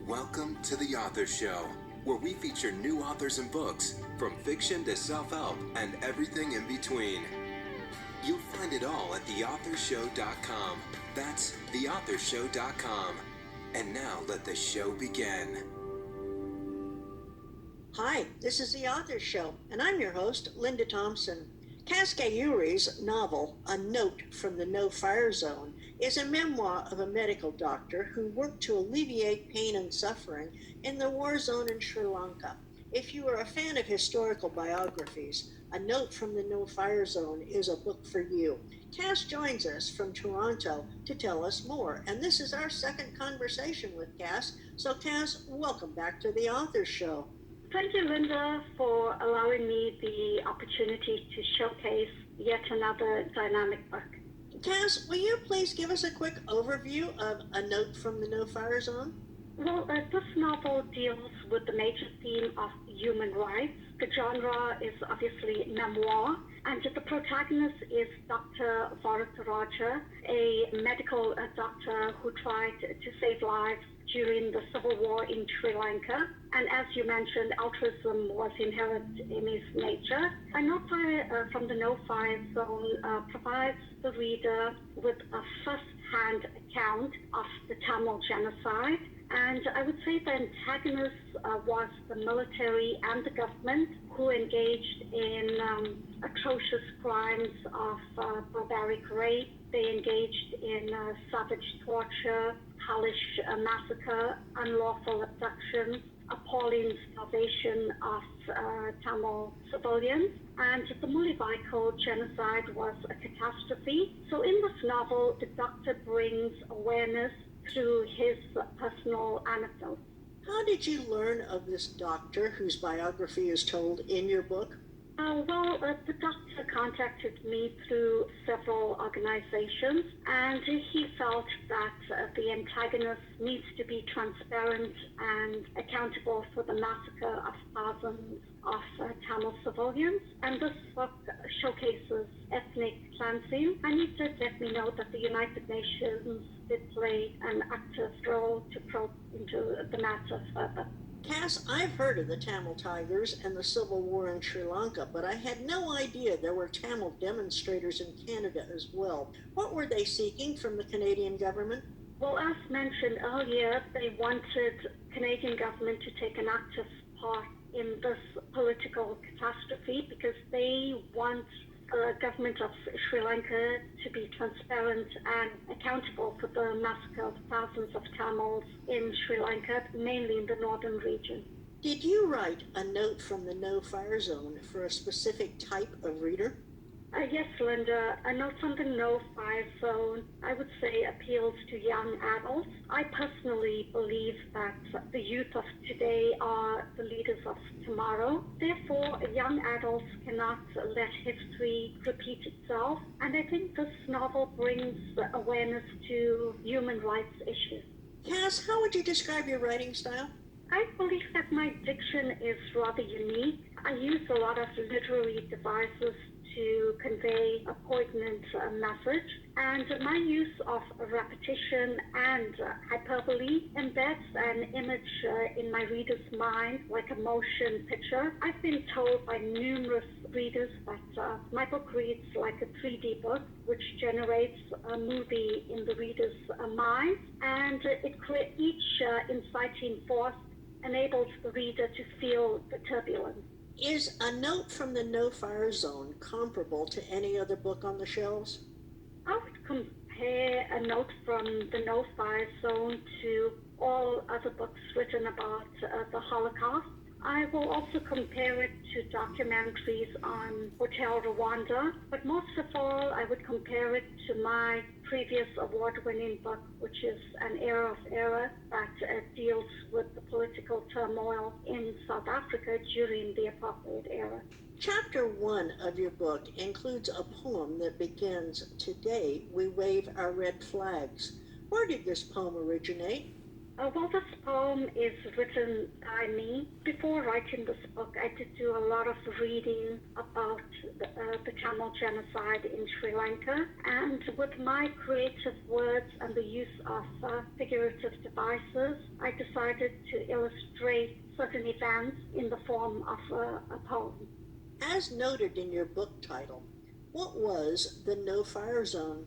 Welcome to The Author Show, where we feature new authors and books, from fiction to self-help and everything in between. You'll find it all at theauthorshow.com. That's theauthorshow.com. And now let the show begin. Hi, this is The Author Show, and I'm your host, Linda Thompson. Kass Ghayouri's novel, A Note from the No-Fire Zone, is a memoir of a medical doctor who worked to alleviate pain and suffering in the war zone in Sri Lanka. If you are a fan of historical biographies, A Note from the No-Fire Zone is a book for you. Kass joins us from Toronto to tell us more, and this is our second conversation with Kass. So Kass, welcome back to The Author Show. Thank you, Linda, for allowing me the opportunity to showcase yet another dynamic book. Kass, will you please give us a quick overview of A Note from the No-Fire Zone? Well, this novel deals with the major theme of human rights. The genre is obviously memoir, and the protagonist is Dr. Varadaraja, a medical doctor who tried to save lives during the civil war in Sri Lanka. And as you mentioned, altruism was inherent in his nature. A Note from the No-Fire Zone provides the reader with a first-hand account of the Tamil genocide. And I would say the antagonist was the military and the government who engaged in atrocious crimes of barbaric rape. They engaged in savage torture, hellish massacre, unlawful abduction, appalling starvation of Tamil civilians. And the Mulivaiko genocide was a catastrophe. So in this novel, the doctor brings awareness through his personal anecdotes. How did you learn of this doctor whose biography is told in your book? The doctor contacted me through several organizations, and he felt that the antagonist needs to be transparent and accountable for the massacre of thousands of Tamil civilians. And this book showcases ethnic cleansing, and he did let me know that the United Nations did play an active role to probe into the matter further. Kass, I've heard of the Tamil Tigers and the Civil War in Sri Lanka, but I had no idea there were Tamil demonstrators in Canada as well. What were they seeking from the Canadian government? Well, as mentioned earlier, they wanted Canadian government to take an active part in this political catastrophe because they want the government of Sri Lanka to be transparent and accountable for the massacre of thousands of Tamils in Sri Lanka, mainly in the northern region. Did you write A Note from the No-Fire Zone for a specific type of reader? Yes, Linda. A Note from the No-Fire Zone, I would say, appeals to young adults. I personally believe that the youth of today are the leaders of tomorrow. Therefore, young adults cannot let history repeat itself. And I think this novel brings awareness to human rights issues. Kass, how would you describe your writing style? I believe that my diction is rather unique. I use a lot of literary devices to convey a poignant message, and my use of repetition and hyperbole embeds an image in my reader's mind like a motion picture. I've been told by numerous readers that my book reads like a 3D book, which generates a movie in the reader's mind, and each inciting force enables the reader to feel the turbulence. Is A Note from the No-Fire Zone comparable to any other book on the shelves? I would compare A Note from the No-Fire Zone to all other books written about the Holocaust. I will also compare it to documentaries on Hotel Rwanda, but most of all, I would compare it to my previous award-winning book, which is An Era of Error, that deals with the political turmoil in South Africa during the apartheid era. Chapter 1 of your book includes a poem that begins, "Today we wave our red flags." Where did this poem originate? Well, this poem is written by me. Before writing this book, I did do a lot of reading about the Tamil genocide in Sri Lanka. And with my creative words and the use of figurative devices, I decided to illustrate certain events in the form of a poem. As noted in your book title, what was the no-fire zone?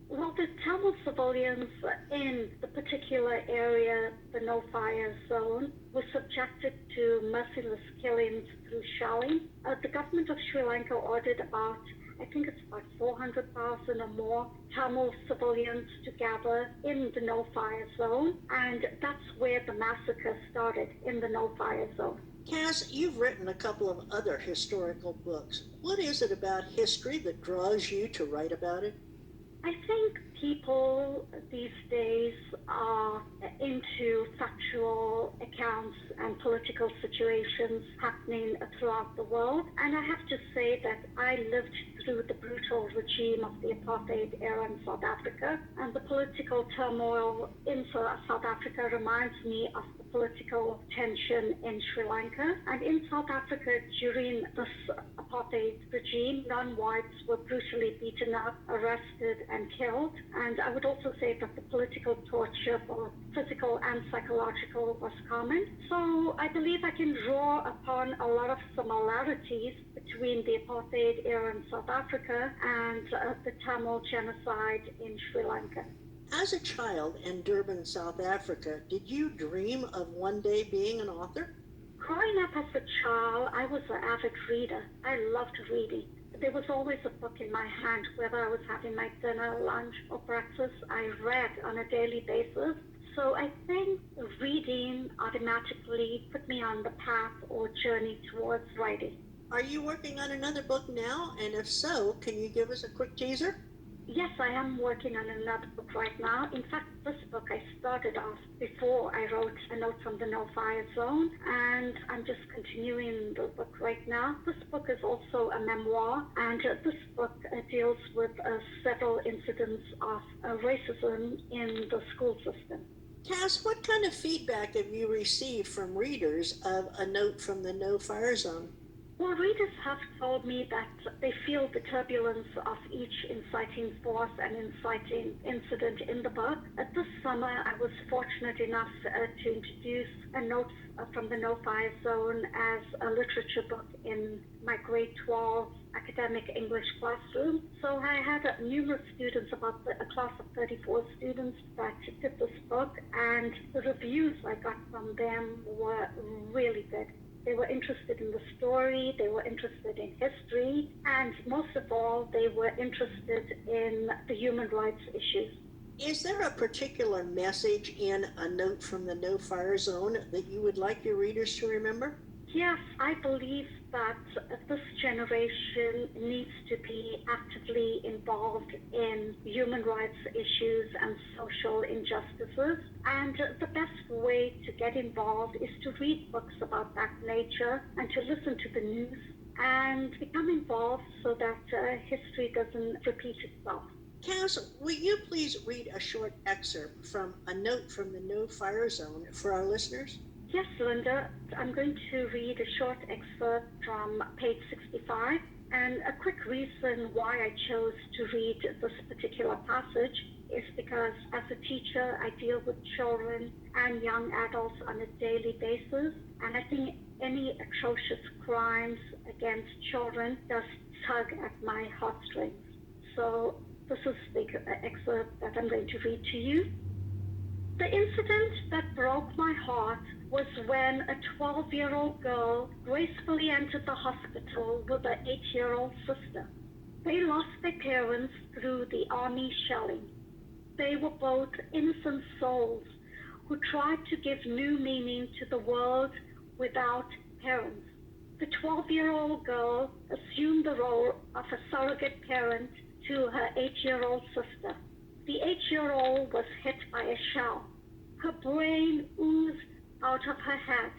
Well, the Tamil civilians in the particular area, the no-fire zone, were subjected to merciless killings through shelling. The government of Sri Lanka ordered about, I think it's about 400,000 or more Tamil civilians to gather in the no-fire zone, and that's where the massacre started, in the no-fire zone. Kass, you've written a couple of other historical books. What is it about history that draws you to write about it? I think people these days are into factual accounts and political situations happening throughout the world. And I have to say that I lived through the brutal regime of the apartheid era in South Africa. And the political turmoil in South Africa reminds me of the political tension in Sri Lanka. And in South Africa, during this apartheid regime, non-whites were brutally beaten up, arrested, and killed. And I would also say that the political torture, both physical and psychological, was common. So I believe I can draw upon a lot of similarities between the apartheid era in South Africa and the Tamil genocide in Sri Lanka. As a child in Durban, South Africa, did you dream of one day being an author? Growing up as a child, I was an avid reader. I loved reading. There was always a book in my hand, whether I was having my dinner, lunch, or breakfast. I read on a daily basis. So I think reading automatically put me on the path or journey towards writing. Are you working on another book now? And if so, can you give us a quick teaser? Yes, I am working on another book right now. In fact, this book I started off before I wrote A Note from the No-Fire Zone, and I'm just continuing the book right now. This book is also a memoir, and this book deals with several incidents of racism in the school system. Kass, what kind of feedback have you received from readers of A Note from the No-Fire Zone? Well, readers have told me that they feel the turbulence of each inciting force and inciting incident in the book. This summer, I was fortunate enough to introduce A Note from the No-Fire Zone as a literature book in my grade 12 academic English classroom. So I had numerous students, about a class of 34 students that did this book, and the reviews I got from them were really good. They were interested in the story, they were interested in history, and most of all, they were interested in the human rights issues. Is there a particular message in A Note from the No-Fire Zone that you would like your readers to remember? Yes, I believe that this generation needs to be actively involved in human rights issues and social injustices. And the best way to get involved is to read books about that nature and to listen to the news and become involved so that history doesn't repeat itself. Kass, will you please read a short excerpt from A Note from the No-Fire Zone for our listeners? Yes, Linda, I'm going to read a short excerpt from page 65. And a quick reason why I chose to read this particular passage is because as a teacher, I deal with children and young adults on a daily basis. And I think any atrocious crimes against children does tug at my heartstrings. So this is the excerpt that I'm going to read to you. The incident that broke my heart was when a 12-year-old girl gracefully entered the hospital with her 8-year-old sister. They lost their parents through the army shelling. They were both innocent souls who tried to give new meaning to the world without parents. The 12-year-old girl assumed the role of a surrogate parent to her 8-year-old sister. The 8-year-old was hit by a shell. Her brain oozed out of her head.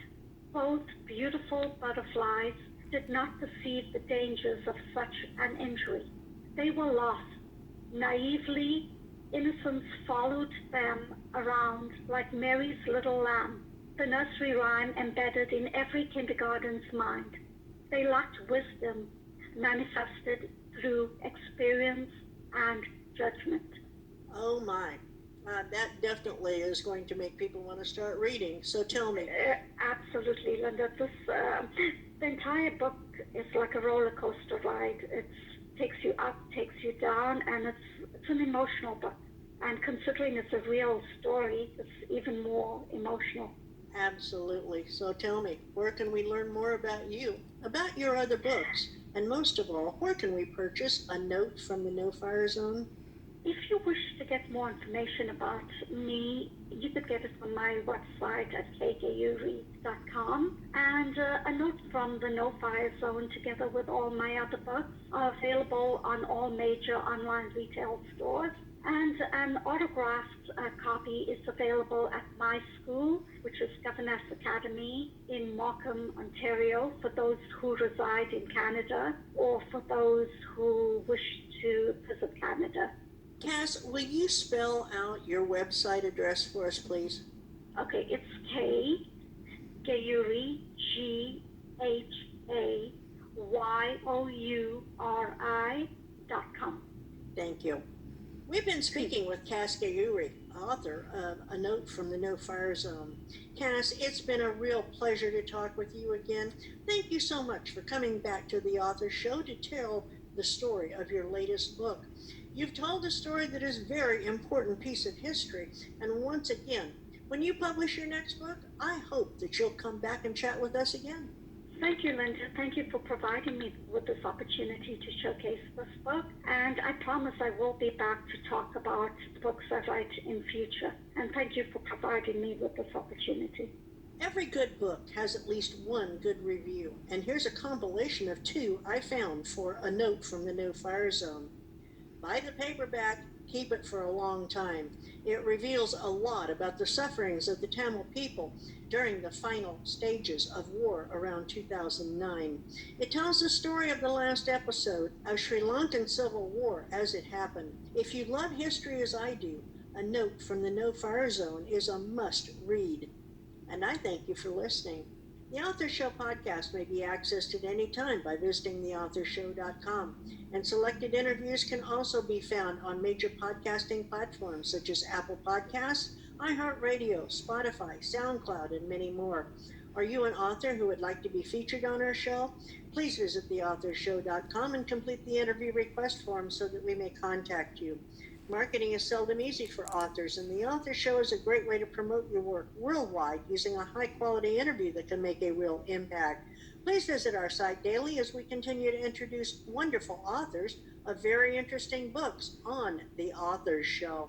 Both beautiful butterflies did not perceive the dangers of such an injury. They were lost, naively innocence followed them around like Mary's little lamb, the nursery rhyme embedded in every kindergarten's mind. They lacked wisdom, manifested through experience and judgment. Oh my. That definitely is going to make people want to start reading. So tell me. Absolutely, Linda. The entire book is like a roller coaster ride. It takes you up, takes you down, and it's an emotional book. And considering it's a real story, it's even more emotional. Absolutely. So tell me, where can we learn more about you, about your other books? And most of all, where can we purchase A Note from the No Fire Zone? If you wish to get more information about me, you could get it on my website at Ghayouri.com. And A Note from the No Fire Zone, together with all my other books, are available on all major online retail stores. And an autographed copy is available at my school, which is Governess Academy in Markham, Ontario, for those who reside in Canada or for those who wish to visit Canada. Kass, will you spell out your website address for us, please? Okay, it's Ghayouri, Ghayouri.com. Thank you. We've been speaking with Kass Ghayouri, author of A Note from the No Fire Zone. Kass, it's been a real pleasure to talk with you again. Thank you so much for coming back to the Author Show to tell the story of your latest book. You've told a story that is a very important piece of history, and once again, when you publish your next book, I hope that you'll come back and chat with us again. Thank you, Linda. Thank you for providing me with this opportunity to showcase this book. And I promise I will be back to talk about the books I write in future. And thank you for providing me with this opportunity. Every good book has at least one good review, and here's a compilation of two I found for A Note from the No Fire Zone. Buy the paperback, keep it for a long time. It reveals a lot about the sufferings of the Tamil people during the final stages of war around 2009. It tells the story of the last episode of Sri Lankan Civil War as it happened. If you love history as I do, A Note from the No Fire Zone is a must read. And I thank you for listening. The Author Show podcast may be accessed at any time by visiting theauthorshow.com, and selected interviews can also be found on major podcasting platforms such as Apple Podcasts, iHeartRadio, Spotify, SoundCloud, and many more. Are you an author who would like to be featured on our show? Please visit theauthorshow.com and complete the interview request form so that we may contact you. Marketing is seldom easy for authors, and the Author Show is a great way to promote your work worldwide using a high-quality interview that can make a real impact. Please visit our site daily as we continue to introduce wonderful authors of very interesting books on The Author Show.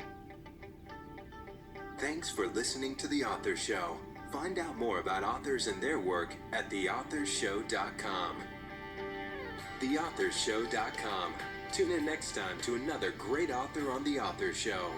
Thanks for listening to The Author Show. Find out more about authors and their work at theauthorshow.com. Theauthorshow.com. Tune in next time to another great author on The Author Show.